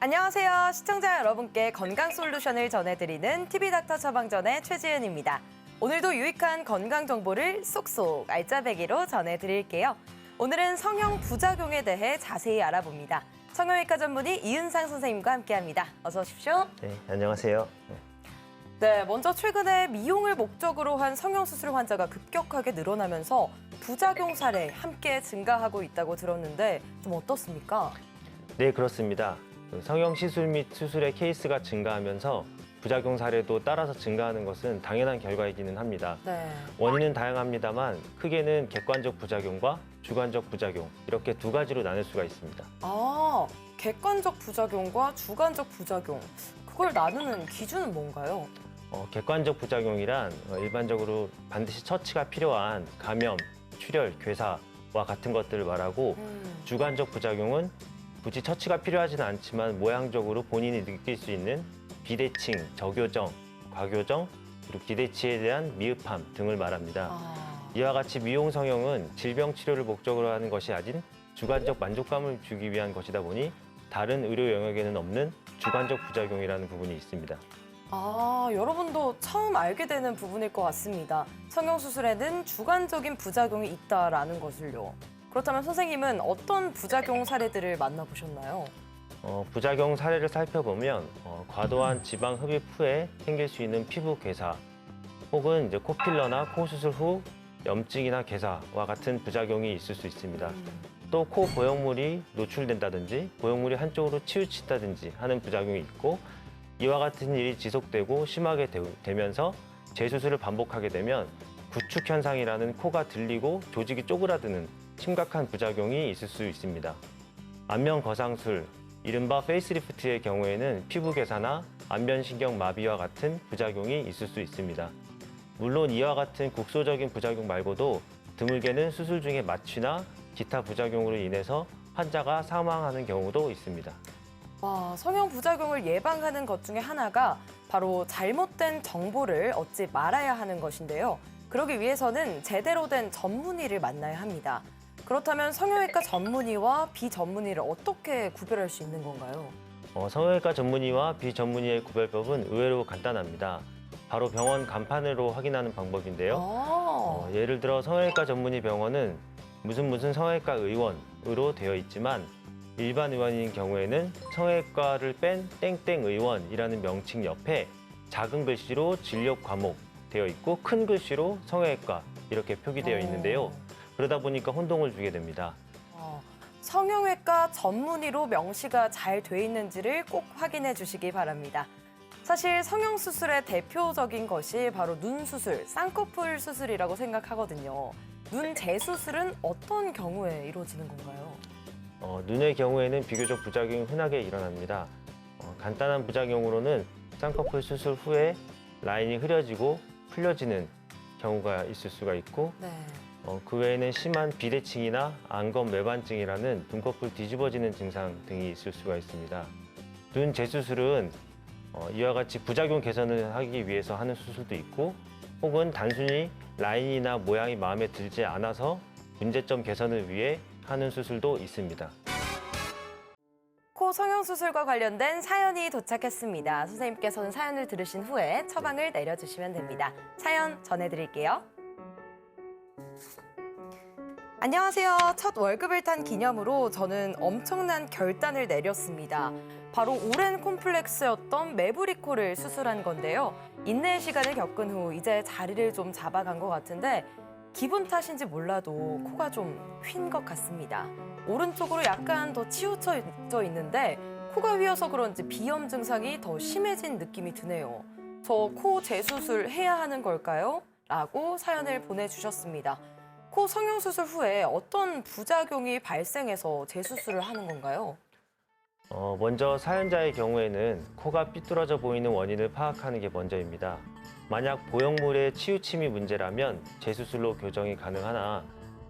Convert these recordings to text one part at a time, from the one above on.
안녕하세요. 시청자 여러분께 건강 솔루션을 전해드리는 TV닥터 처방전의 최지은입니다. 오늘도 유익한 건강 정보를 쏙쏙 알짜배기로 전해드릴게요. 오늘은 성형 부작용에 대해 자세히 알아봅니다. 성형외과 전문의 이은상 선생님과 함께합니다. 어서 오십시오. 네, 안녕하세요. 네, 먼저 최근에 미용을 목적으로 한 성형수술 환자가 급격하게 늘어나면서 부작용 사례 함께 증가하고 있다고 들었는데 좀 어떻습니까? 네, 그렇습니다. 성형 시술 및 수술의 케이스가 증가하면서 부작용 사례도 따라서 증가하는 것은 당연한 결과이기는 합니다. 네. 원인은 다양합니다만 크게는 객관적 부작용과 주관적 부작용 이렇게 두 가지로 나눌 수가 있습니다. 아, 객관적 부작용과 주관적 부작용. 그걸 나누는 기준은 뭔가요? 객관적 부작용이란 일반적으로 반드시 처치가 필요한 감염, 출혈, 괴사와 같은 것들을 말하고 주관적 부작용은 굳이 처치가 필요하지는 않지만 모양적으로 본인이 느낄 수 있는 비대칭, 저교정, 과교정, 그리고 기대치에 대한 미흡함 등을 말합니다. 이와 같이 미용 성형은 질병 치료를 목적으로 하는 것이 아닌 주관적 만족감을 주기 위한 것이다 보니 다른 의료 영역에는 없는 주관적 부작용이라는 부분이 있습니다. 아, 여러분도 처음 알게 되는 부분일 것 같습니다. 성형수술에는 주관적인 부작용이 있다라는 것을요. 그렇다면 선생님은 어떤 부작용 사례들을 만나보셨나요? 부작용 사례를 살펴보면 과도한 지방 흡입 후에 생길 수 있는 피부 괴사 혹은 이제 코필러나 코 수술 후 염증이나 괴사와 같은 부작용이 있을 수 있습니다. 또 코 보형물이 노출된다든지 보형물이 한쪽으로 치우친다든지 하는 부작용이 있고 이와 같은 일이 지속되고 심하게 되면서 재수술을 반복하게 되면 구축 현상이라는 코가 들리고 조직이 쪼그라드는 심각한 부작용이 있을 수 있습니다. 안면 거상술, 이른바 페이스리프트의 경우에는 피부 괴사나 안면신경 마비와 같은 부작용이 있을 수 있습니다. 물론 이와 같은 국소적인 부작용 말고도 드물게는 수술 중에 마취나 기타 부작용으로 인해서 환자가 사망하는 경우도 있습니다. 와, 성형 부작용을 예방하는 것 중에 하나가 바로 잘못된 정보를 얻지 말아야 하는 것인데요. 그러기 위해서는 제대로 된 전문의를 만나야 합니다. 그렇다면 성형외과 전문의와 비전문의를 어떻게 구별할 수 있는 건가요? 성형외과 전문의와 비전문의의 구별법은 의외로 간단합니다. 바로 병원 간판으로 확인하는 방법인데요. 예를 들어 성형외과 전문의 병원은 무슨 성형외과 의원으로 되어 있지만 일반 의원인 경우에는 성형외과를 뺀 땡땡 의원이라는 명칭 옆에 작은 글씨로 진료 과목 되어 있고 큰 글씨로 성형외과 이렇게 표기되어 있는데요. 그러다 보니까 혼동을 주게 됩니다. 성형외과 전문의로 명시가 잘 돼 있는지를 꼭 확인해 주시기 바랍니다. 사실 성형수술의 대표적인 것이 바로 눈 수술, 쌍꺼풀 수술이라고 생각하거든요. 눈 재수술은 어떤 경우에 이루어지는 건가요? 눈의 경우에는 비교적 부작용이 흔하게 일어납니다. 간단한 부작용으로는 쌍꺼풀 수술 후에 라인이 흐려지고 풀려지는 경우가 있을 수가 있고 네. 그 외에는 심한 비대칭이나 안검 매반증이라는 눈꺼풀 뒤집어지는 증상 등이 있을 수가 있습니다. 눈 재수술은 이와 같이 부작용 개선을 하기 위해서 하는 수술도 있고 혹은 단순히 라인이나 모양이 마음에 들지 않아서 문제점 개선을 위해 하는 수술도 있습니다. 코 성형수술과 관련된 사연이 도착했습니다. 선생님께서는 사연을 들으신 후에 처방을 내려주시면 됩니다. 사연 전해드릴게요. 안녕하세요. 첫 월급을 탄 기념으로 저는 엄청난 결단을 내렸습니다. 바로 오랜 콤플렉스였던 매부리코를 수술한 건데요. 인내의 시간을 겪은 후 이제 자리를 좀 잡아간 것 같은데 기분 탓인지 몰라도 코가 좀 휜 것 같습니다. 오른쪽으로 약간 더 치우쳐 있는데 코가 휘어서 그런지 비염 증상이 더 심해진 느낌이 드네요. 저 코 재수술 해야 하는 걸까요? 라고 사연을 보내주셨습니다. 코 성형수술 후에 어떤 부작용이 발생해서 재수술을 하는 건가요? 먼저 사연자의 경우에는 코가 삐뚤어져 보이는 원인을 파악하는 게 먼저입니다. 만약 보형물의 치우침이 문제라면 재수술로 교정이 가능하나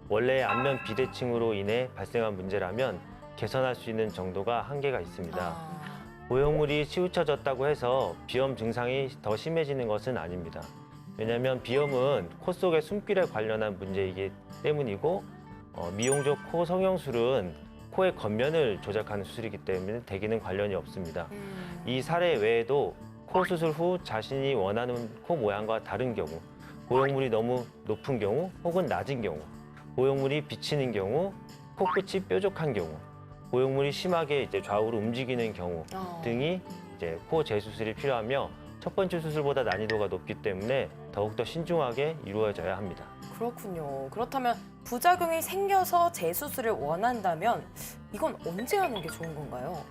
원래 안면 비대칭으로 인해 발생한 문제라면 개선할 수 있는 정도가 한계가 있습니다. 보형물이 치우쳐졌다고 해서 비염 증상이 더 심해지는 것은 아닙니다. 왜냐하면 비염은 코 속의 숨길에 관련한 문제이기 때문이고 미용적 코 성형술은 코의 겉면을 조작하는 수술이기 때문에 대기는 관련이 없습니다. 이 사례 외에도 코 수술 후 자신이 원하는 코 모양과 다른 경우, 보형물이 너무 높은 경우 혹은 낮은 경우, 보형물이 비치는 경우, 코끝이 뾰족한 경우, 보형물이 심하게 좌우로 움직이는 경우 등이 코 재수술이 필요하며 첫 번째 수술보다 난이도가 높기 때문에 더욱더 신중하게 이루어져야 합니다. 그렇군요. 그렇다면 부작용이 생겨서 재수술을 원한다면 이건 언제 하는 게 좋은 건가요?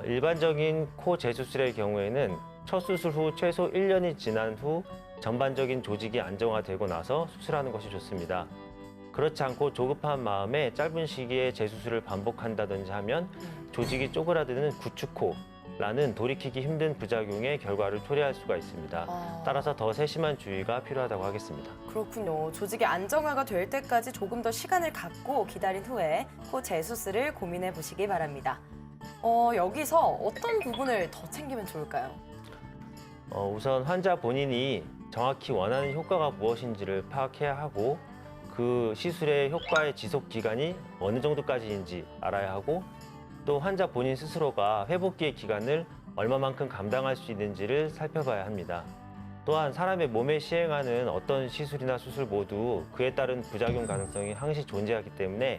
일반적인 코 재수술의 경우에는 첫 수술 후 최소 1년이 지난 후 전반적인 조직이 안정화되고 나서 수술하는 것이 좋습니다. 그렇지 않고 조급한 마음에 짧은 시기에 재수술을 반복한다든지 하면 조직이 쪼그라드는 구축코라는 돌이키기 힘든 부작용의 결과를 초래할 수가 있습니다. 따라서 더 세심한 주의가 필요하다고 하겠습니다. 그렇군요. 조직이 안정화가 될 때까지 조금 더 시간을 갖고 기다린 후에 코 재수술을 고민해 보시기 바랍니다. 여기서 어떤 부분을 더 챙기면 좋을까요? 우선 환자 본인이 정확히 원하는 효과가 무엇인지를 파악해야 하고 그 시술의 효과의 지속 기간이 어느 정도까지인지 알아야 하고 또 환자 본인 스스로가 회복기의 기간을 얼마만큼 감당할 수 있는지를 살펴봐야 합니다. 또한 사람의 몸에 시행하는 어떤 시술이나 수술 모두 그에 따른 부작용 가능성이 항시 존재하기 때문에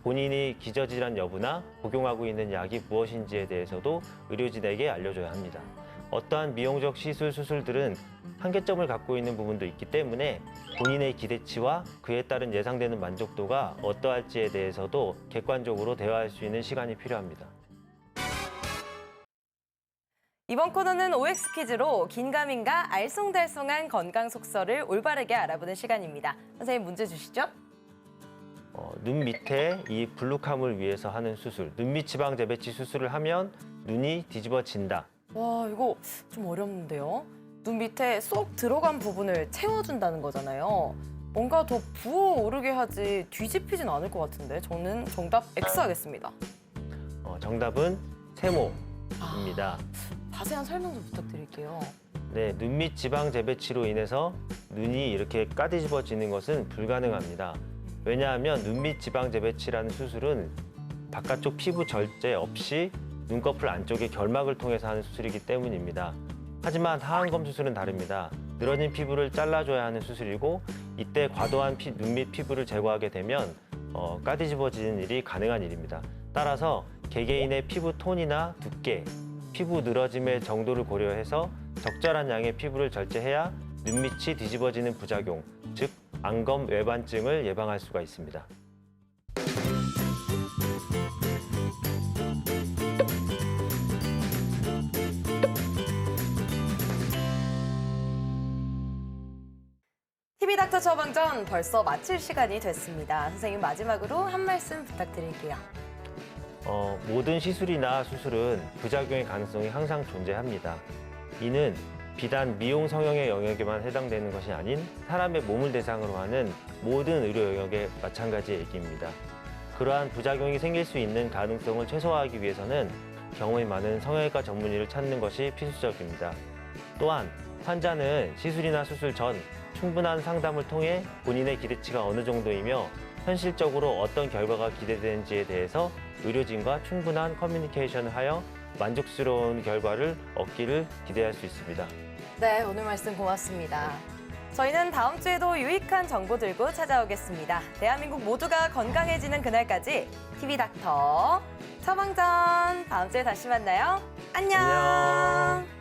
본인이 기저질환 여부나 복용하고 있는 약이 무엇인지에 대해서도 의료진에게 알려줘야 합니다. 어떠한 미용적 시술, 수술들은 한계점을 갖고 있는 부분도 있기 때문에 본인의 기대치와 그에 따른 예상되는 만족도가 어떠할지에 대해서도 객관적으로 대화할 수 있는 시간이 필요합니다. 이번 코너는 OX 퀴즈로 긴가민가 알쏭달쏭한 건강 속설을 올바르게 알아보는 시간입니다. 선생님 문제 주시죠. 눈 밑에 이 블루캄을 위해서 하는 수술, 눈밑 지방 재배치 수술을 하면 눈이 뒤집어진다. 와, 이거 좀 어렵는데요. 눈 밑에 쏙 들어간 부분을 채워준다는 거잖아요. 뭔가 더 부어오르게 하지 뒤집히진 않을 것 같은데 저는 정답 X 하겠습니다. 정답은 세모입니다. 자세한 설명 좀 부탁드릴게요. 네, 눈밑 지방 재배치로 인해서 눈이 이렇게 까뒤집어지는 것은 불가능합니다. 왜냐하면 눈밑 지방 재배치라는 수술은 바깥쪽 피부 절제 없이 눈꺼풀 안쪽의 결막을 통해서 하는 수술이기 때문입니다. 하지만 하안검 수술은 다릅니다. 늘어진 피부를 잘라줘야 하는 수술이고 이때 과도한 눈밑 피부를 제거하게 되면 까뒤집어지는 일이 가능한 일입니다. 따라서 개개인의 피부 톤이나 두께, 피부 늘어짐의 정도를 고려해서 적절한 양의 피부를 절제해야 눈밑이 뒤집어지는 부작용, 즉 안검 외반증을 예방할 수가 있습니다. TV닥터 처방전 벌써 마칠 시간이 됐습니다. 선생님 마지막으로 한 말씀 부탁드릴게요. 모든 시술이나 수술은 부작용의 가능성이 항상 존재합니다. 이는 비단 미용 성형의 영역에만 해당되는 것이 아닌 사람의 몸을 대상으로 하는 모든 의료 영역에 마찬가지의 얘기입니다. 그러한 부작용이 생길 수 있는 가능성을 최소화하기 위해서는 경험이 많은 성형외과 전문의를 찾는 것이 필수적입니다. 또한 환자는 시술이나 수술 전 충분한 상담을 통해 본인의 기대치가 어느 정도이며 현실적으로 어떤 결과가 기대되는지에 대해서 의료진과 충분한 커뮤니케이션을 하여 만족스러운 결과를 얻기를 기대할 수 있습니다. 네, 오늘 말씀 고맙습니다. 저희는 다음 주에도 유익한 정보 들고 찾아오겠습니다. 대한민국 모두가 건강해지는 그날까지 TV닥터 처방전 다음 주에 다시 만나요. 안녕.